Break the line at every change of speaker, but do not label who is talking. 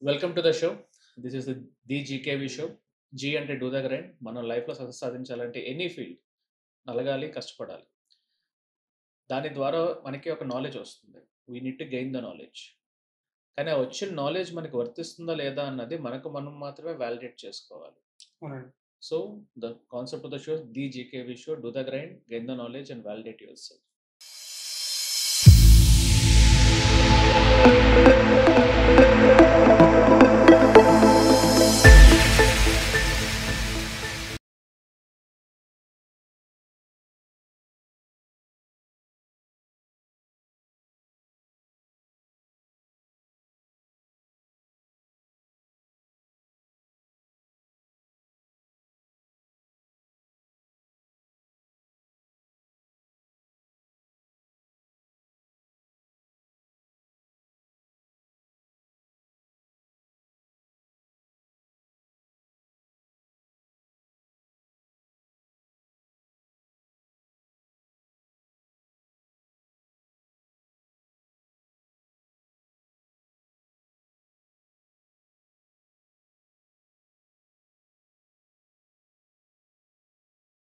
Welcome to the show. This is the GKV show. G అంటే do the grind. మనం లైఫ్లో success సాధించాలంటే any field నలగాలి, కష్టపడాలి. దాని ద్వారా మనకి ఒక నాలెడ్జ్ వస్తుంది. We need to gain the knowledge. కానీ ఆ వచ్చిన నాలెడ్జ్ మనకి వర్తిస్తుందా లేదా అన్నది మనకు మనం మాత్రమే వ్యాలిడేట్ చేసుకోవాలి.
అవునండి.
So the concept of the show the GKV show, do the grind, gain the knowledge and validate your self.